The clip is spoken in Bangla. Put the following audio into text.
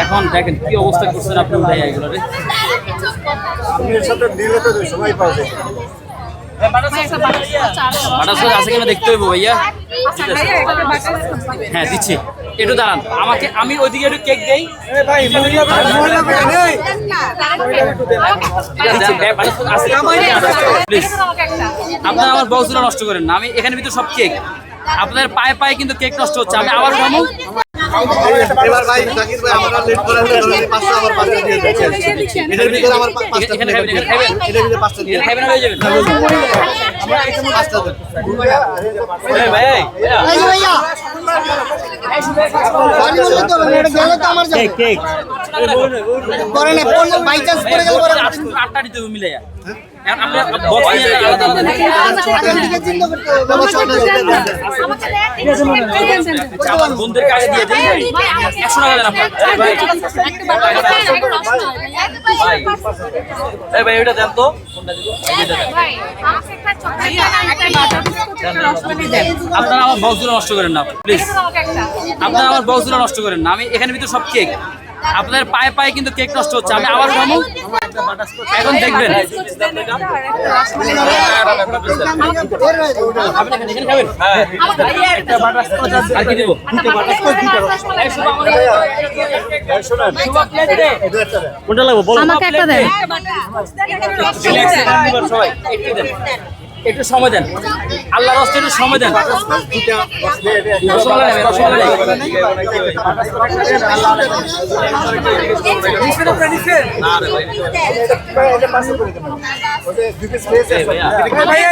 এখন দেখেন কি অবস্থা করছেন আপনি ভাই এগুলো রে। আপনার সাথে দিলে তো সময় পাওয়া যায়। বাটার সস আছে কিনা দেখতে হইব ভাইয়া। হ্যাঁ দিচ্ছি, একটু দাঁড়ান আমাকে, আমি ওইদিকে একটু কেক দেই। প্লিজ আপনারা আমার বক্সগুলো নষ্ট করেন না, আমি এখানে ভিতরে সব কেক, আপনার পায়ে পায়ে কিন্তু কেক নষ্ট হচ্ছে। আমি আবার উঠাবো। এবার ভাই জাকির ভাই আমরা লেট করে হলে ধরুন 5টা আবার 5টা দিয়ে দিচ্ছি। এটার ভিতরে আমার 5টা এখানে খাবেন, এখানে খাবেন, এটার ভিতরে 5টা দিয়ে খাবেন হয়ে যাবেন। আমরা এখানে 5টা দেন। এই ভাই এই ভাইয়া গাড়ি বললে তো এটা গেলে তো আমার যাবে কেক পরে না কোন বাই চান্স পড়ে গেল পরে আটটা দিতে হবে মিলাইয়া। এখন আপনি বক্স নিয়ে আলাদা আলাদা দিকে চিন্তা করতে হবে বাবা ছয়টা আচ্ছা, আমার বন্ধুদের কাছে দিয়ে দিই 100 টাকা দেন আপনার। ভাই এই ভাই এটা দেন তো, কোনটা দিব? এইটা দেন। আপনারা আমার বক্সগুলো নষ্ট করেন না প্লিজ, আপনারা আমার বক্সগুলো নষ্ট করেন না, আমি এখানে ভিতরে সব কেক, আপনার পায়ে পায়ে কিন্তু কেক নষ্ট হচ্ছে। আমি আবার উঠাবো, এখন দেখবেন। আপনি এখানে খাবেন? হ্যাঁ আর কি দিব? কোনটা লাগবে বলো। আমাকে একটা দেন। সবাই একটু দেন, একটু সময় দেন, আল্লাহর রাস্তায় একটু সময় দেন। রসগোল্লা নেবে, রসগোল্লা নেবে। ওটা 2 পিস পেয়েছে। ভাইয়া